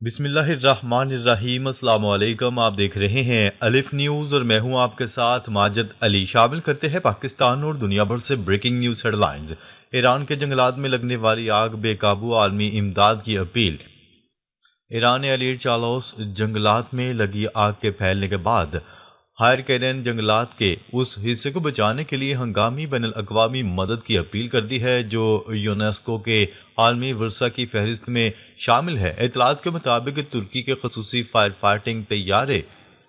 بسم اللہ الرحمن الرحیم۔ السلام علیکم، آپ دیکھ رہے ہیں الف نیوز اور میں ہوں آپ کے ساتھ ماجد علی۔ شامل کرتے ہیں پاکستان اور دنیا بھر سے breaking news headlines. Iran کے جنگلات میں لگنے والی آگ بے قابو، عالمی امداد کی اپیل۔ ایران علیٹ چالوس جنگلات میں لگی آگ کے پھیلنے کے بعد ہائرکینن جنگلات کے اس حصے کو بچانے کے لیے ہنگامی بین الاقوامی مدد کی اپیل کر دی ہے جو یونیسکو کے عالمی ورثہ کی فہرست میں شامل ہے۔ اطلاعات کے مطابق ترکی کے خصوصی فائر فائٹنگ طیارے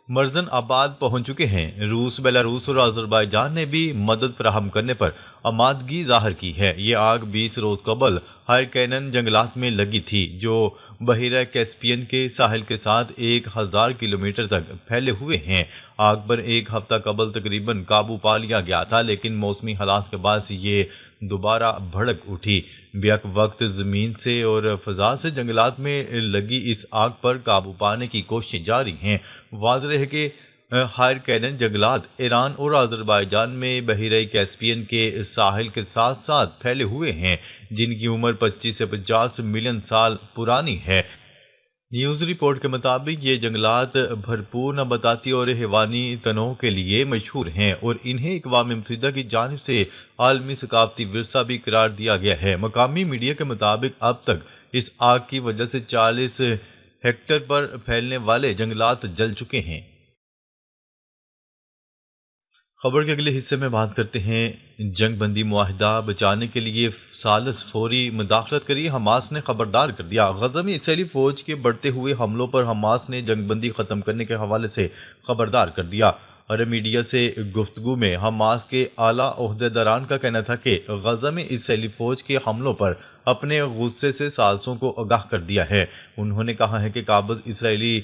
مرزن آباد پہنچ چکے ہیں۔ روس، بیلاروس اور آذربائیجان نے بھی مدد فراہم کرنے پر آمادگی ظاہر کی ہے۔ یہ آگ 20 روز قبل ہائرکینن جنگلات میں لگی تھی جو بحیرہ کیسپیئن کے ساحل کے ساتھ 1000 کلومیٹر تک پھیلے ہوئے ہیں۔ آگ پر ایک ہفتہ قبل تقریباً قابو پا لیا گیا تھا، لیکن موسمی حالات کے باعث یہ دوبارہ بھڑک اٹھی۔ بیک وقت زمین سے اور فضا سے جنگلات میں لگی اس آگ پر قابو پانے کی کوششیں جاری ہیں۔ واضح ہے کہ ہائرکینن جنگلات ایران اور آذربائیجان میں بحیرہ کیسپیئن کے ساحل کے ساتھ ساتھ پھیلے ہوئے ہیں، جن کی عمر 25 سے 50 ملین سال پرانی ہے۔ نیوز رپورٹ کے مطابق یہ جنگلات بھرپور نباتاتی اور حیوانی تنوع کے لیے مشہور ہیں اور انہیں اقوام متحدہ کی جانب سے عالمی ثقافتی ورثہ بھی قرار دیا گیا ہے۔ مقامی میڈیا کے مطابق اب تک اس آگ کی وجہ سے 40 ہیکٹر پر پھیلنے والے جنگلات جل چکے ہیں۔ خبر کے اگلے حصے میں بات کرتے ہیں جنگ بندی معاہدہ بچانے کے لیے ثالث فوری مداخلت کری، حماس نے خبردار کر دیا۔ غزہ میں اسرائیلی فوج کے بڑھتے ہوئے حملوں پر حماس نے جنگ بندی ختم کرنے کے حوالے سے خبردار کر دیا۔ عرب میڈیا سے گفتگو میں حماس کے اعلیٰ عہدیداران کا کہنا تھا کہ غزہ میں اسرائیلی فوج کے حملوں پر اپنے غصے سے ثالثوں کو آگاہ کر دیا ہے۔ انہوں نے کہا ہے کہ قابض اسرائیلی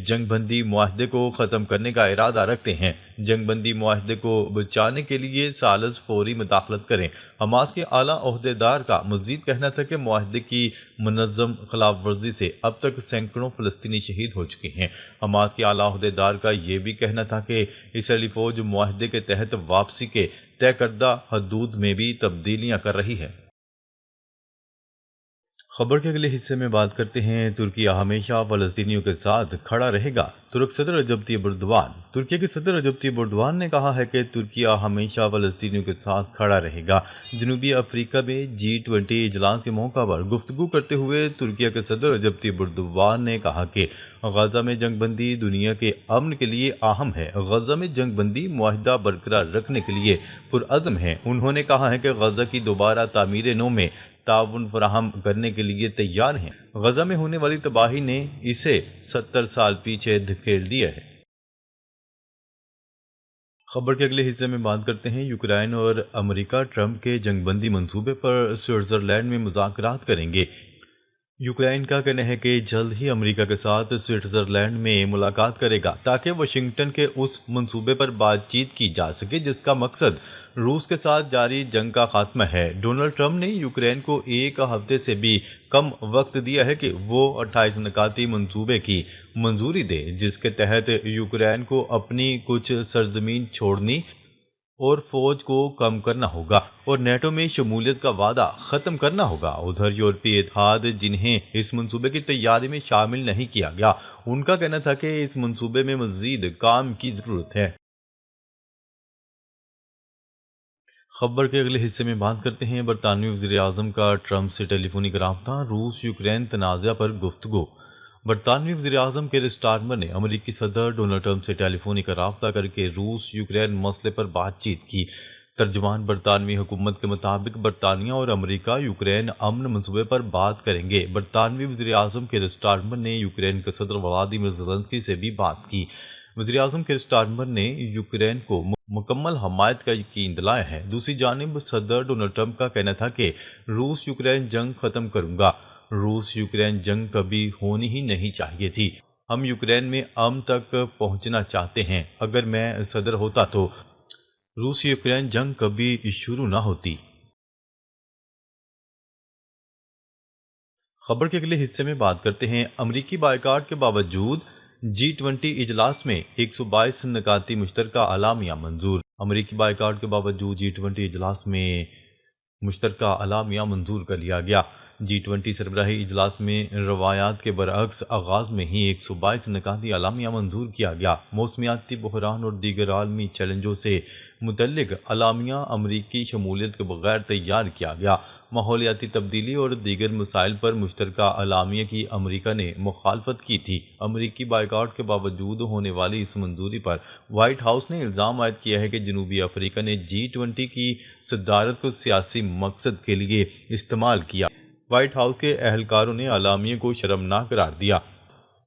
جنگ بندی معاہدے کو ختم کرنے کا ارادہ رکھتے ہیں۔ جنگ بندی معاہدے کو بچانے کے لیے ثالث فوری مداخلت کریں۔ حماس کے اعلیٰ عہدیدار کا مزید کہنا تھا کہ معاہدے کی منظم خلاف ورزی سے اب تک سینکڑوں فلسطینی شہید ہو چکے ہیں۔ حماس کے اعلیٰ عہدیدار کا یہ بھی کہنا تھا کہ اسرائیلی فوج معاہدے کے تحت واپسی کے طے کردہ حدود میں بھی تبدیلیاں کر رہی ہے۔ خبر کے اگلے حصے میں بات کرتے ہیں ترکیہ ہمیشہ فلسطینیوں کے ساتھ کھڑا رہے گا، ترک صدر رجب طیب ایردوان۔ ترکیہ کے صدر رجب طیب ایردوان نے کہا ہے کہ ترکیہ ہمیشہ فلسطینیوں کے ساتھ کھڑا رہے گا۔ جنوبی افریقہ میں G20 اجلاس کے موقع پر گفتگو کرتے ہوئے ترکیہ کے صدر رجب طیب ایردوان نے کہا کہ غزہ میں جنگ بندی دنیا کے امن کے لیے اہم ہے۔ غزہ میں جنگ بندی معاہدہ برقرار رکھنے کے لیے پرعزم ہے۔ انہوں نے کہا ہے کہ غزہ کی دوبارہ تعمیر نو میں تعاون فراہم کرنے کے لیے تیار ہیں۔ غزہ میں ہونے والی تباہی نے اسے 70 سال پیچھے دھکیل دیا ہے۔ خبر کے اگلے حصے میں بات کرتے ہیں یوکرائن اور امریکہ ٹرمپ کے جنگ بندی منصوبے پر سوئٹزرلینڈ میں مذاکرات کریں گے۔ یوکرائن کا کہنا ہے کہ جلد ہی امریکہ کے ساتھ سوئٹزرلینڈ میں ملاقات کرے گا تاکہ واشنگٹن کے اس منصوبے پر بات چیت کی جا سکے جس کا مقصد روس کے ساتھ جاری جنگ کا خاتمہ ہے۔ ڈونلڈ ٹرمپ نے یوکرائن کو ایک ہفتے سے بھی کم وقت دیا ہے کہ وہ 28 نکاتی منصوبے کی منظوری دے جس کے تحت یوکرائن کو اپنی کچھ سرزمین چھوڑنی اور فوج کو کم کرنا ہوگا اور نیٹو میں شمولیت کا وعدہ ختم کرنا ہوگا۔ ادھر یورپی اتحاد جنہیں اس منصوبے کی تیاری میں شامل نہیں کیا گیا، ان کا کہنا تھا کہ اس منصوبے میں مزید کام کی ضرورت ہے۔ خبر کے اگلے حصے میں بات کرتے ہیں برطانوی وزیر اعظم کا ٹرمپ سے ٹیلی فونک رابطہ، روس یوکرین تنازع پر گفتگو۔ برطانوی وزیر اعظم کیر سٹارمر نے امریکی صدر ڈونلڈ ٹرمپ سے ٹیلی فونک رابطہ کر کے روس یوکرین مسئلے پر بات چیت کی۔ ترجمان برطانوی حکومت کے مطابق برطانیہ اور امریکہ یوکرین امن منصوبے پر بات کریں گے۔ برطانوی وزیر اعظم کیر سٹارمر نے یوکرین کے صدر ولادیمیر زیلنسکی سے بھی بات کی۔ وزیر اعظم کیر سٹارمر نے یوکرین کو مکمل حمایت کا یقین دلایا ہے۔ دوسری جانب صدر ڈونلڈ ٹرمپ کا کہنا تھا کہ روس یوکرین جنگ ختم کروں گا۔ روس یوکرین جنگ کبھی ہونی ہی نہیں چاہیے تھی۔ ہم یوکرین میں امن تک پہنچنا چاہتے ہیں۔ اگر میں صدر ہوتا تو روس یوکرین جنگ کبھی شروع نہ ہوتی۔ خبر کے اگلے حصے میں بات کرتے ہیں امریکی بائیکاٹ کے باوجود G20 اجلاس میں 122 نکاتی مشترکہ اعلامیہ منظور۔ امریکی بائیکاٹ کے باوجود G20 اجلاس میں مشترکہ اعلامیہ منظور کر لیا گیا G20 سربراہی اجلاس میں روایات کے برعکس آغاز میں ہی 122 نکاتی اعلامیہ منظور کیا گیا۔ موسمیاتی بحران اور دیگر عالمی چیلنجوں سے متعلق اعلامیہ امریکی شمولیت کے بغیر تیار کیا گیا۔ ماحولیاتی تبدیلی اور دیگر مسائل پر مشترکہ اعلامیہ کی امریکہ نے مخالفت کی تھی۔ امریکی بائیکاٹ کے باوجود ہونے والی اس منظوری پر وائٹ ہاؤس نے الزام عائد کیا ہے کہ جنوبی افریقہ نے G20 کی صدارت کو سیاسی مقصد کے لیے استعمال کیا۔ وائٹ ہاؤس کے اہلکاروں نے اعلامیہ کو شرمناک قرار دیا۔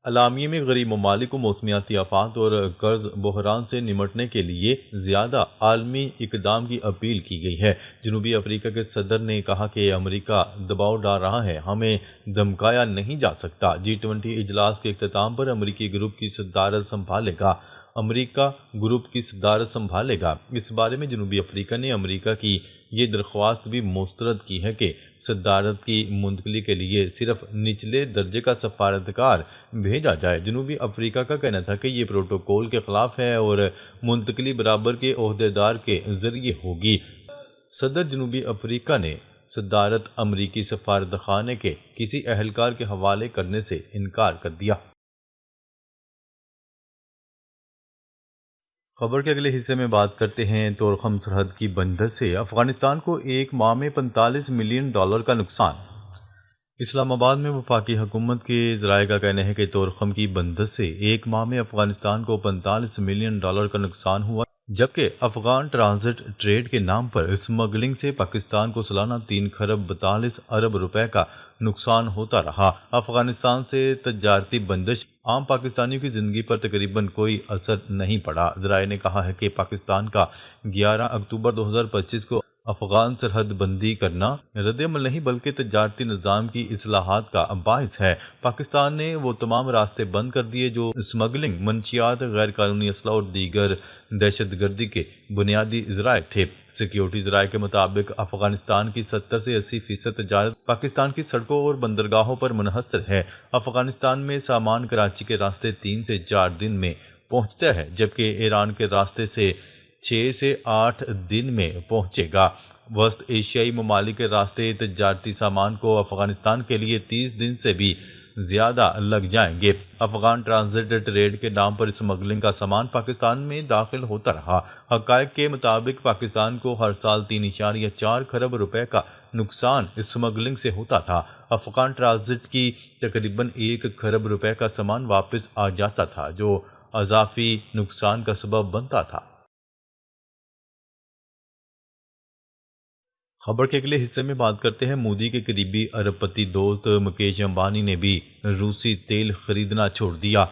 اعلامیہ میں غریب ممالک کو موسمیاتی آفات اور قرض بحران سے نمٹنے کے لیے زیادہ عالمی اقدام کی اپیل کی گئی ہے۔ جنوبی افریقہ کے صدر نے کہا کہ امریکہ دباؤ ڈال رہا ہے، ہمیں دھمکایا نہیں جا سکتا۔ G20 اجلاس کے اختتام پر امریکی گروپ کی صدارت سنبھالے گا۔ امریکہ گروپ کی صدارت سنبھالے گا۔ اس بارے میں جنوبی افریقہ نے امریکہ کی یہ درخواست بھی مسترد کی ہے کہ صدارت کی منتقلی کے لیے صرف نچلے درجے کا سفارتکار بھیجا جائے۔ جنوبی افریقہ کا کہنا تھا کہ یہ پروٹوکول کے خلاف ہے اور منتقلی برابر کے عہدیدار کے ذریعے ہوگی۔ صدر جنوبی افریقہ نے صدارت امریکی سفارتخانے کے کسی اہلکار کے حوالے کرنے سے انکار کر دیا۔ خبر کے اگلے حصے میں بات کرتے ہیں تورخم سرحد کی بندش سے افغانستان کو ایک ماہ میں $45 ملین کا نقصان۔ اسلام آباد میں وفاقی حکومت کے ذرائع کا کہنا ہے کہ تورخم کی بندش سے ایک ماہ میں افغانستان کو $45 ملین کا نقصان ہوا، جبکہ افغان ٹرانزٹ ٹریڈ کے نام پر اسمگلنگ سے پاکستان کو سالانہ 3 خرب 42 ارب روپے کا نقصان ہوتا رہا۔ افغانستان سے تجارتی بندش عام پاکستانیوں کی زندگی پر تقریباً کوئی اثر نہیں پڑا۔ ذرائع نے کہا ہے کہ پاکستان کا 11 اکتوبر 2025 کو افغان سرحد بندی کرنا رد عمل نہیں بلکہ تجارتی نظام کی اصلاحات کا باعث ہے۔ پاکستان نے وہ تمام راستے بند کر دیے جو اسمگلنگ، منشیات، غیر قانونی اسلحہ اور دیگر دہشت گردی کے بنیادی ذرائع تھے۔ سیکیورٹی ذرائع کے مطابق افغانستان کی 70 سے 80% تجارت پاکستان کی سڑکوں اور بندرگاہوں پر منحصر ہے۔ افغانستان میں سامان کراچی کے راستے 3 سے 4 دن میں پہنچتا ہے، جبکہ ایران کے راستے سے 6 سے 8 دن میں پہنچے گا۔ وسط ایشیائی ممالک کے راستے تجارتی سامان کو افغانستان کے لیے 30 دن سے بھی زیادہ لگ جائیں گے۔ افغان ٹرانزٹ ٹریڈ کے نام پر اسمگلنگ کا سامان پاکستان میں داخل ہوتا رہا۔ حقائق کے مطابق پاکستان کو ہر سال 3.4 خرب روپے کا نقصان اسمگلنگ سے ہوتا تھا۔ افغان ٹرانزٹ کی تقریباً 1 خرب روپے کا سامان واپس آ جاتا تھا، جو اضافی نقصان کا سبب بنتا تھا۔ خبر کے اگلے حصے میں بات کرتے ہیں مودی کے قریبی ارب پتی دوست مکیش امبانی نے بھی روسی تیل خریدنا چھوڑ دیا۔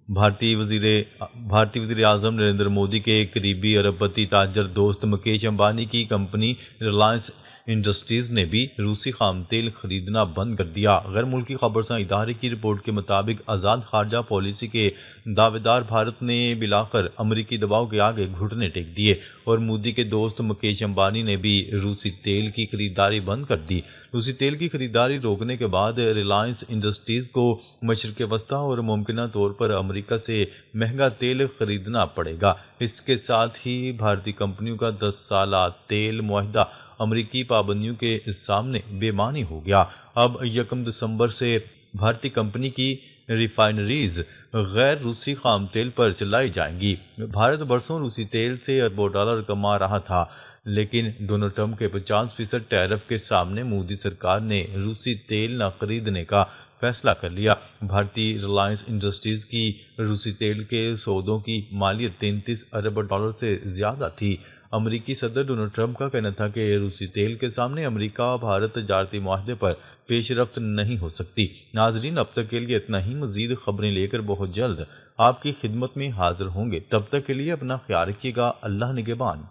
بھارتی وزیر اعظم نریندر مودی کے قریبی ارب پتی تاجر دوست مکیش امبانی کی کمپنی ریلائنس انڈسٹریز نے بھی روسی خام تیل خریدنا بند کر دیا۔ غیر ملکی خبرساں ادارے کی رپورٹ کے مطابق آزاد خارجہ پالیسی کے دعوے دار بھارت نے بلاخر امریکی دباؤ کے آگے گھٹنے ٹیک دیے اور مودی کے دوست مکیش امبانی نے بھی روسی تیل کی خریداری بند کر دی۔ روسی تیل کی خریداری روکنے کے بعد ریلائنس انڈسٹریز کو مشرق وسطیٰ اور ممکنہ طور پر امریکہ سے مہنگا تیل خریدنا پڑے گا۔ اس کے ساتھ ہی بھارتی کمپنیوں کا 10 سالہ تیل معاہدہ امریکی پابندیوں کے سامنے بے معنی ہو گیا۔ اب 1 دسمبر سے بھارتی کمپنی کی ریفائنریز غیر روسی خام تیل پر چلائی جائیں گی۔ بھارت برسوں روسی تیل سے اربوں ڈالر کما رہا تھا، لیکن ڈونلڈ ٹرمپ کے 50% ٹیرف کے سامنے مودی سرکار نے روسی تیل نہ خریدنے کا فیصلہ کر لیا۔ بھارتی ریلائنس انڈسٹریز کی روسی تیل کے سودوں کی مالیت 33 ارب ڈالر سے زیادہ تھی۔ امریکی صدر ڈونلڈ ٹرمپ کا کہنا تھا کہ روسی تیل کے سامنے امریکہ بھارت تجارتی معاہدے پر پیش رفت نہیں ہو سکتی۔ ناظرین، اب تک کے لیے اتنا ہی۔ مزید خبریں لے کر بہت جلد آپ کی خدمت میں حاضر ہوں گے۔ تب تک کے لیے اپنا خیال رکھیے گا۔ اللہ نگہبان۔